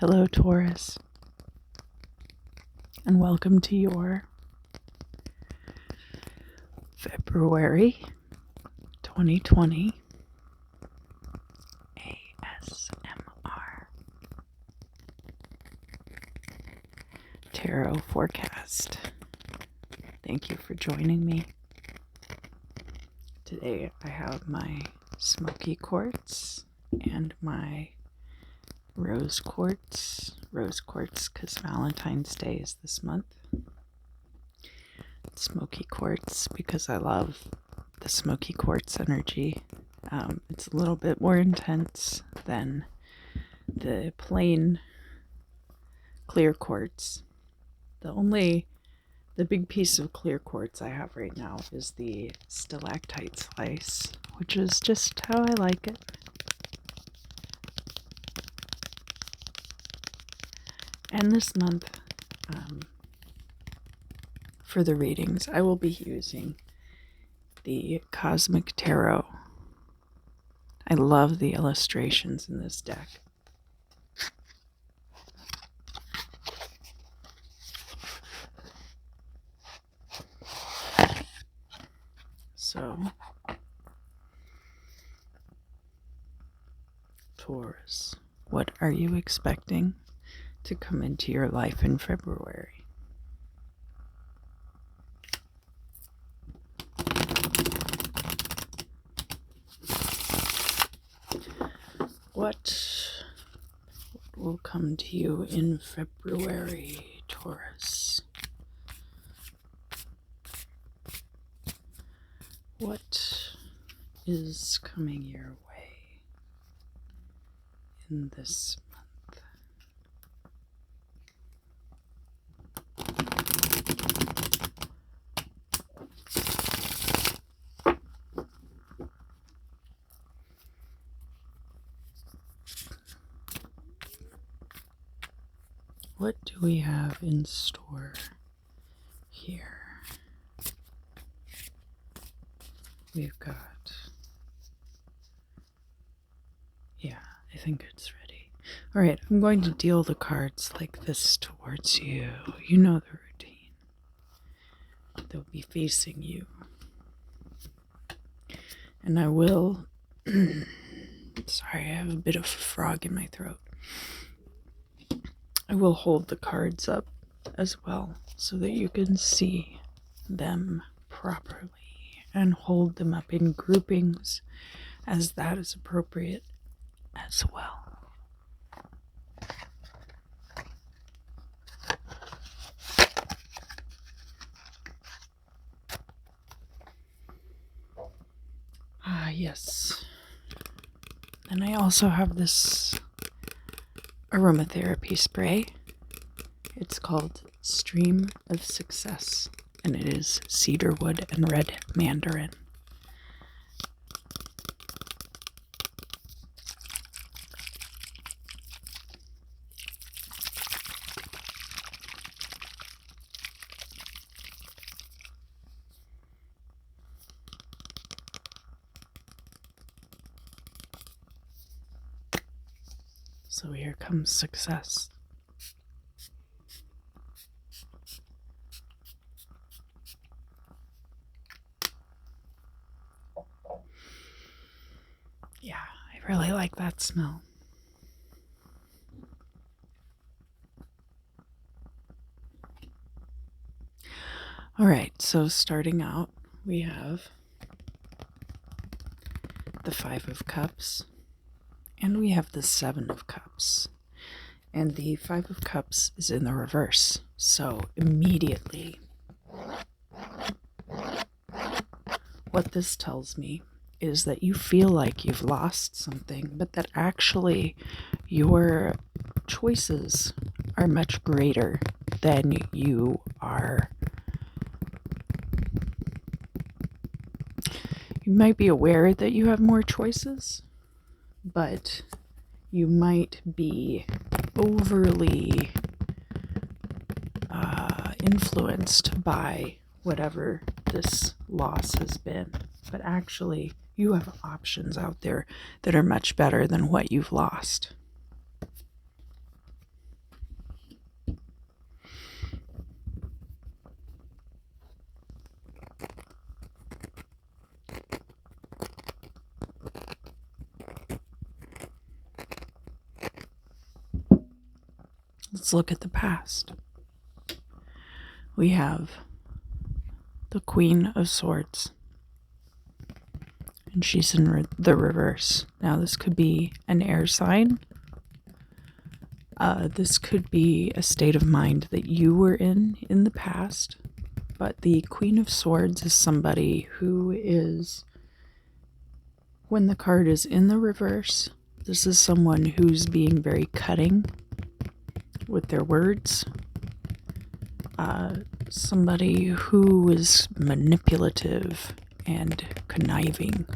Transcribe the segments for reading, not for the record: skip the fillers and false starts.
Hello, Taurus, and welcome to your February 2020 ASMR Tarot Forecast. Thank you for joining me. Today I have my smoky quartz and my rose quartz because Valentine's Day is this month. Smoky quartz because I love the smoky quartz energy. It's a little bit more intense than the plain clear quartz. The big piece of clear quartz I have right now is the stalactite slice, which is just how I like it. And this month, for the readings, I will be using the Cosmic Tarot. I love the illustrations in this deck. So, Taurus, what are you expecting to come into your life in February? What will come to you in February, Taurus? What is coming your way in this month? What do we have in store here? We've got, I think it's ready. All right, I'm going to deal the cards like this towards you. You know the routine. They'll be facing you. And I will, sorry, I have a bit of a frog in my throat. I will hold the cards up as well so that you can see them properly and hold them up in groupings as that is appropriate as well. Yes. And I also have this aromatherapy spray. It's called Stream of Success, and it is cedarwood and red mandarin. So here comes success. Yeah, I really like that smell. All right, so starting out, we have the Five of Cups, and we have the Seven of Cups. And the Five of Cups is in the reverse. So immediately, what this tells me is that you feel like you've lost something, but that actually your choices are much greater than you are. You might be aware that you have more choices, but you might be overly influenced by whatever this loss has been. But actually, you have options out there that are much better than what you've lost. Let's look at the past. We have the Queen of Swords, and she's in the reverse. Now, this could be an air sign. This could be a state of mind that you were in the past. But the Queen of Swords is somebody who is, when the card is in the reverse, this is someone who's being very cutting with their words. Somebody who is manipulative and conniving.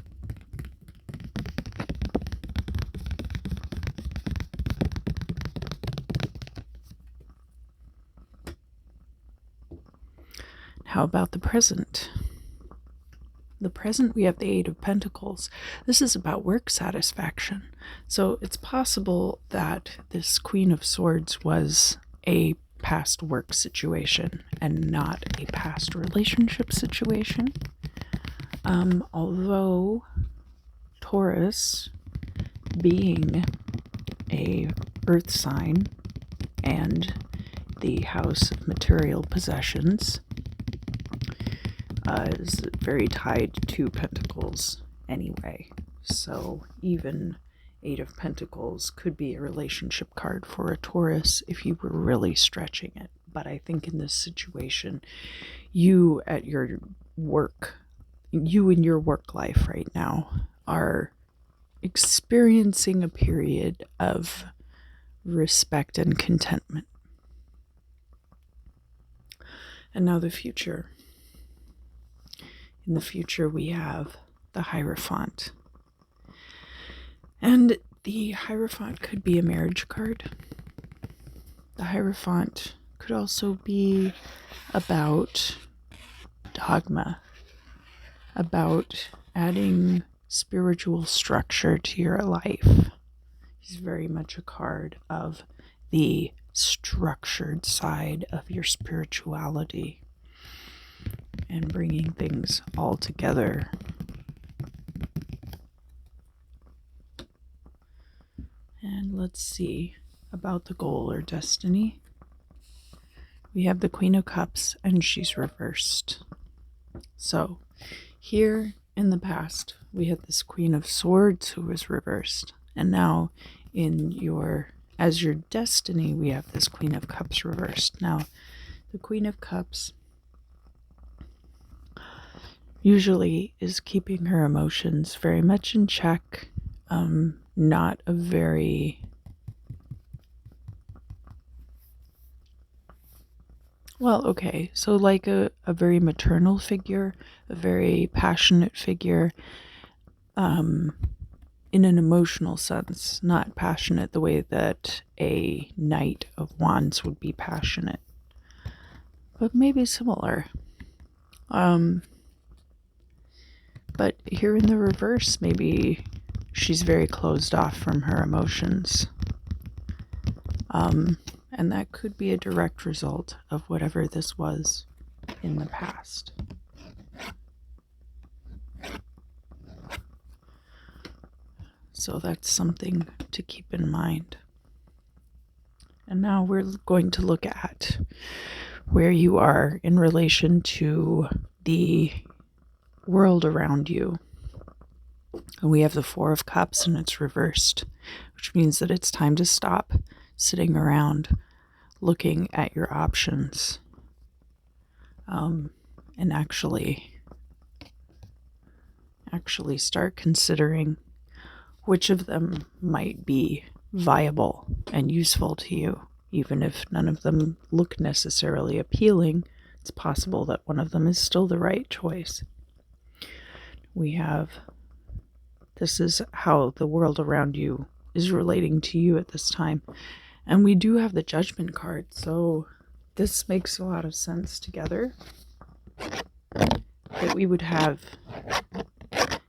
How about the present? The present, we have the Eight of Pentacles. This is about work satisfaction. So it's possible that this Queen of Swords was a past work situation and not a past relationship situation. Although Taurus, being a earth sign and the house of material possessions, is very tied to Pentacles anyway. So even Eight of Pentacles could be a relationship card for a Taurus if you were really stretching it. But I think in this situation, you at your work, you in your work life right now are experiencing a period of respect and contentment. And now the future. In the future, we have the Hierophant. And the Hierophant could be a marriage card. The Hierophant could also be about dogma, about adding spiritual structure to your life. He's very much a card of the structured side of your spirituality and bringing things all together. And let's see about the goal or destiny. We have the Queen of Cups, and she's reversed. So here in the past, we had this Queen of Swords who was reversed. And now as your destiny, we have this Queen of Cups reversed. Now, the Queen of Cups usually is keeping her emotions very much in check. Not a very so like a very maternal figure, a very passionate figure, in an emotional sense, not passionate the way that a Knight of Wands would be passionate, but maybe similar. But here in the reverse, maybe she's very closed off from her emotions. And that could be a direct result of whatever this was in the past. So that's something to keep in mind. And now we're going to look at where you are in relation to the world around you. And we have the Four of Cups, and it's reversed, which means that it's time to stop sitting around looking at your options, and actually start considering which of them might be viable and useful to you. Even if none of them look necessarily appealing, it's possible that one of them is still the right choice. This is how the world around you is relating to you at this time. And we do have the Judgment card, so this makes a lot of sense together. That we would have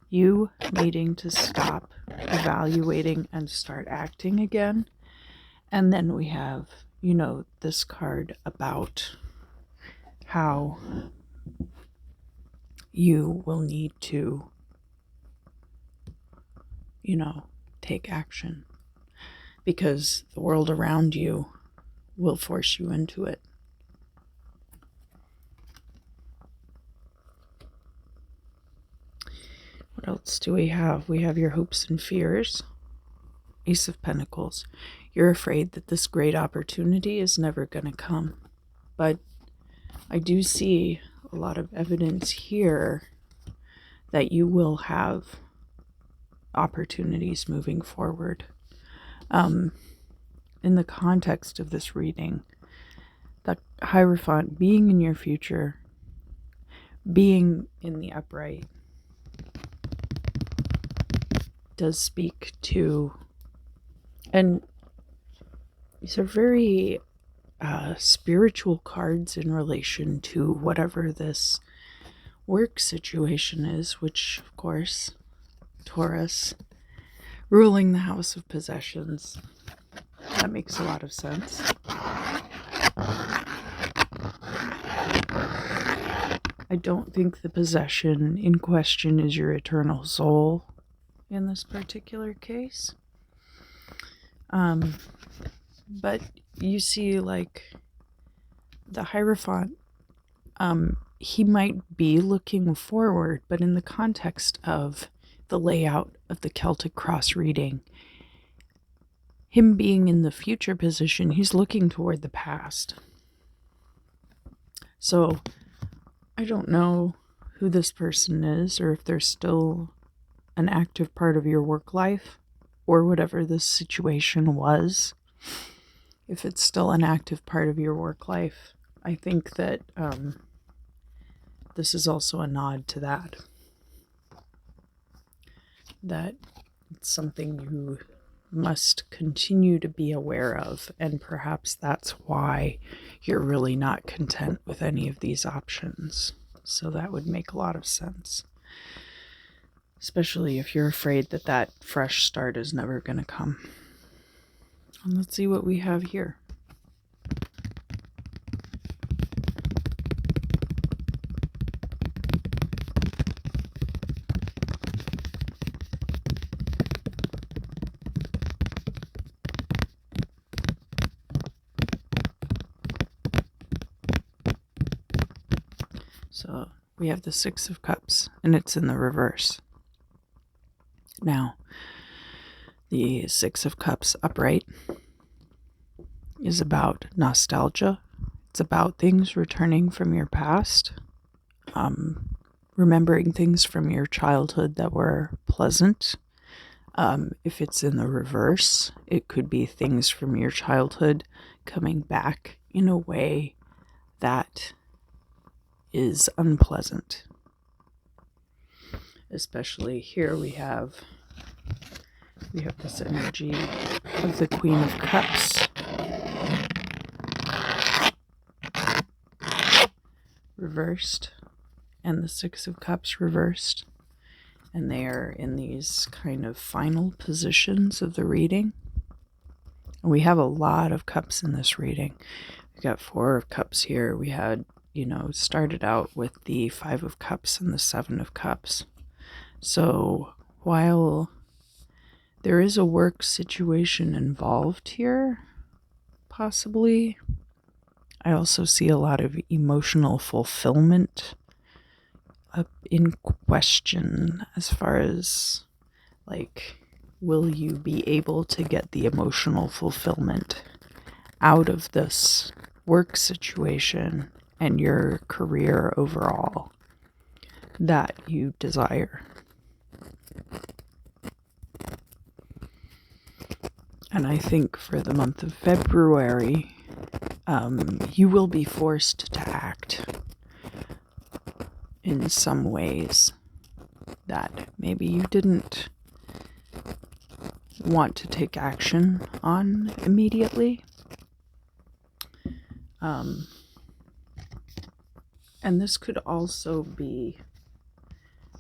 you needing to stop evaluating and start acting again. And then we have, this card about how you will need to, take action. Because the world around you will force you into it. What else do we have? We have your hopes and fears. Ace of Pentacles. You're afraid that this great opportunity is never going to come. But I do see a lot of evidence here that you will have opportunities moving forward. In the context of this reading, the Hierophant being in your future, being in the upright, does speak to, and these are very spiritual cards in relation to whatever this work situation is, which, of course, Taurus, ruling the house of possessions. That makes a lot of sense. I don't think the possession in question is your eternal soul in this particular case. But you see, like, the Hierophant, he might be looking forward, but in the context of the layout of the Celtic cross reading, him being in the future position, he's looking toward the past. So I don't know who this person is, or if they're still an active part of your work life, or whatever this situation was. If it's still an active part of your work life, I think that this is also a nod to that. That it's something you must continue to be aware of, and perhaps that's why you're really not content with any of these options. So that would make a lot of sense. Especially if you're afraid that that fresh start is never going to come. And let's see what we have here. So we have the Six of Cups, and it's in the reverse. Now, the Six of Cups upright is about nostalgia. It's about things returning from your past, remembering things from your childhood that were pleasant. If it's in the reverse, it could be things from your childhood coming back in a way that is unpleasant. Especially here we have this energy of the Queen of Cups reversed and the Six of Cups reversed, and they are in these kind of final positions of the reading. And we have a lot of cups in this reading. We got Four of Cups here. We had, started out with the Five of Cups and the Seven of Cups. So while there is a work situation involved here, possibly, I also see a lot of emotional fulfillment up in question, as far as, like, will you be able to get the emotional fulfillment out of this work situation and your career overall that you desire. And I think for the month of February, you will be forced to act in some ways that maybe you didn't want to take action on immediately. And this could also be,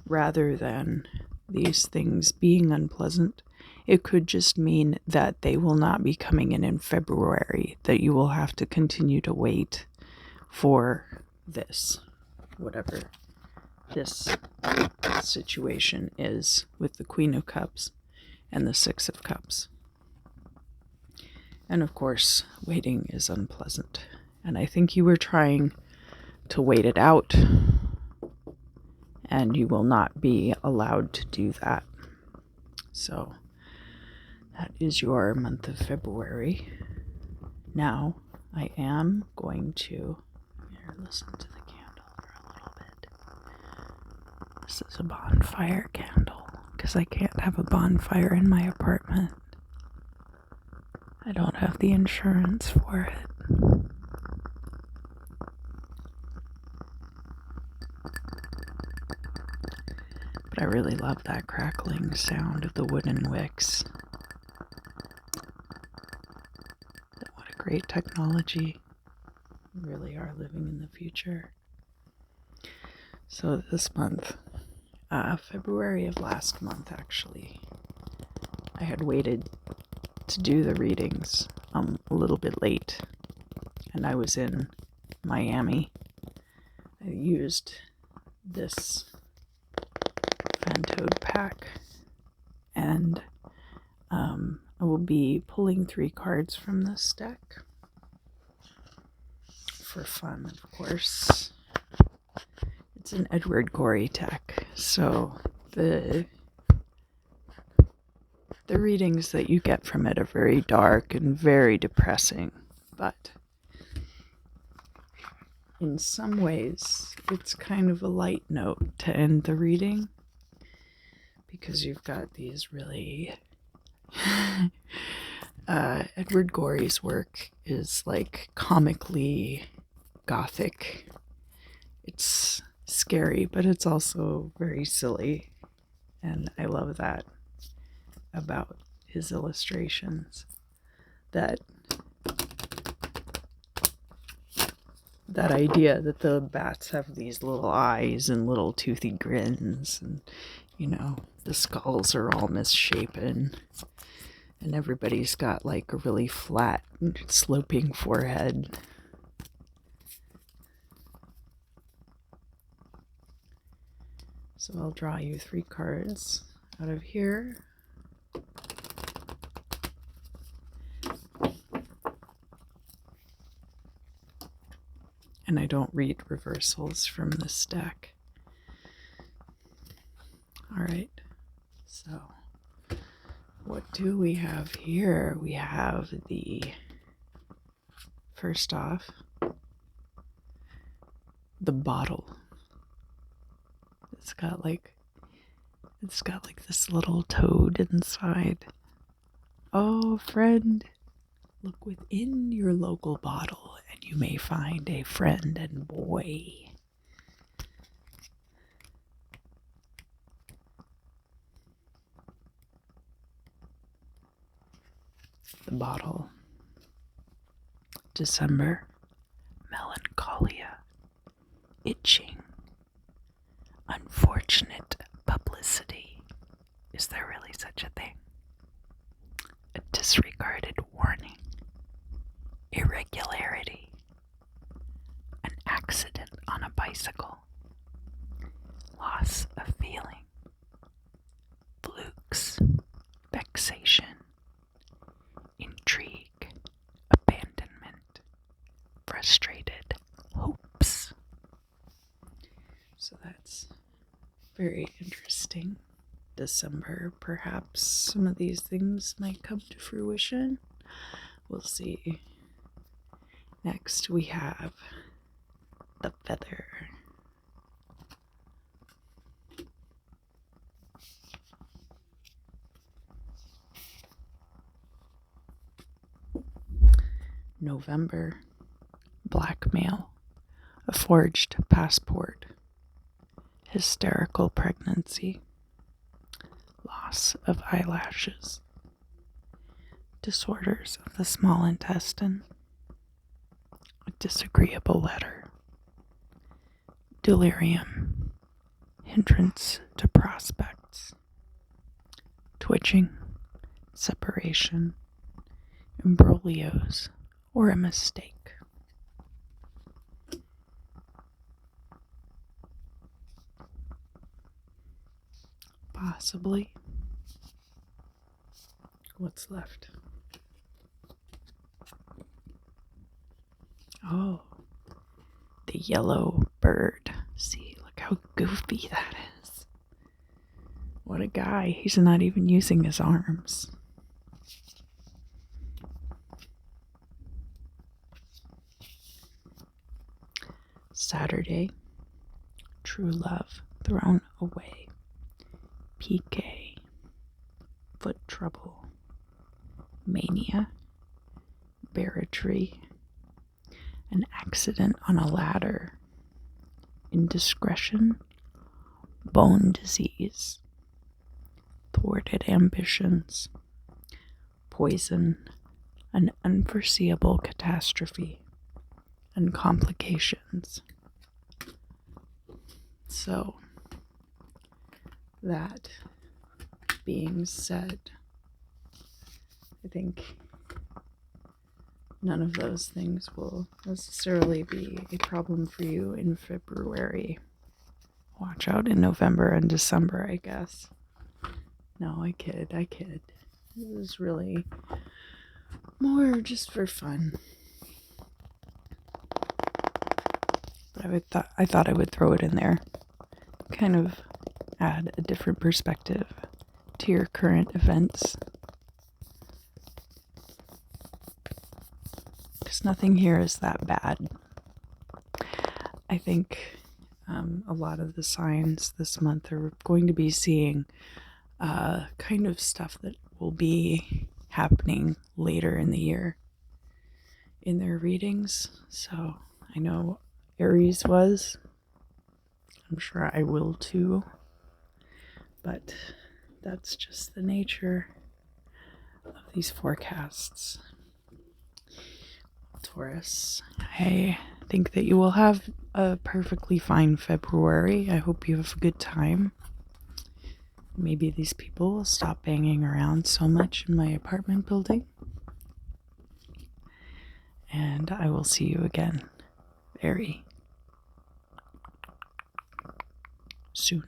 rather than these things being unpleasant, it could just mean that they will not be coming in February, that you will have to continue to wait for this, whatever this situation is with the Queen of Cups and the Six of Cups. And of course, waiting is unpleasant. And I think you were trying to wait it out, and you will not be allowed to do that. So that is your month of February. Now I am going to listen to the candle for a little bit. This is a bonfire candle because I can't have a bonfire in my apartment. I don't have the insurance for it. But I really love that crackling sound of the wooden wicks. What a great technology. We really are living in the future. So this month, February of last month actually, I had waited to do the readings a little bit late, and I was in Miami. I used this Fantode pack, and I will be pulling 3 cards from this deck for fun, of course. It's an Edward Gorey deck, so the readings that you get from it are very dark and very depressing, but in some ways it's kind of a light note to end the reading, because you've got these really Edward Gorey's work is like comically gothic. It's scary, but it's also very silly, and I love that about his illustrations. That idea that the bats have these little eyes and little toothy grins, and the skulls are all misshapen, and everybody's got like a really flat sloping forehead. So I'll draw you 3 cards out of here. And I don't read reversals from this deck. Alright, so what do we have here? We have first off, the bottle. It's got like this little toad inside. Oh, friend, look within your local bottle, and you may find a friend and boy. The bottle. December. Melancholia. Itching. Unfortunate publicity. Is there really such a thing? A disregarded warning. Irregularity. An accident on a bicycle. Loss of feeling. Flukes. Vexation. Intrigue. Abandonment. Frustrated hopes. So that's very interesting. December, perhaps some of these things might come to fruition. We'll see. Next we have the feather. November, blackmail, a forged passport, hysterical pregnancy, loss of eyelashes, disorders of the small intestine, a disagreeable letter, delirium, hindrance to prospects, twitching, separation, imbroglios, or a mistake. Possibly. What's left? Oh, the yellow bird. See, look how goofy that is. What a guy. He's not even using his arms. Saturday, true love thrown away. PK, foot trouble. Mania, barratry, an accident on a ladder. Indiscretion, bone disease. Thwarted ambitions. Poison, an unforeseeable catastrophe. And complications. So, that being said, I think none of those things will necessarily be a problem for you in February. Watch out in November and December, I guess. No, I kid. It was really more just for fun. But I thought I would throw it in there. Kind of add a different perspective to your current events. Because nothing here is that bad. I think a lot of the signs this month are going to be seeing kind of stuff that will be happening later in the year in their readings. So I know Aries was. I'm sure I will too. But that's just the nature of these forecasts. Taurus, I think that you will have a perfectly fine February. I hope you have a good time. Maybe these people will stop banging around so much in my apartment building. And I will see you again very soon.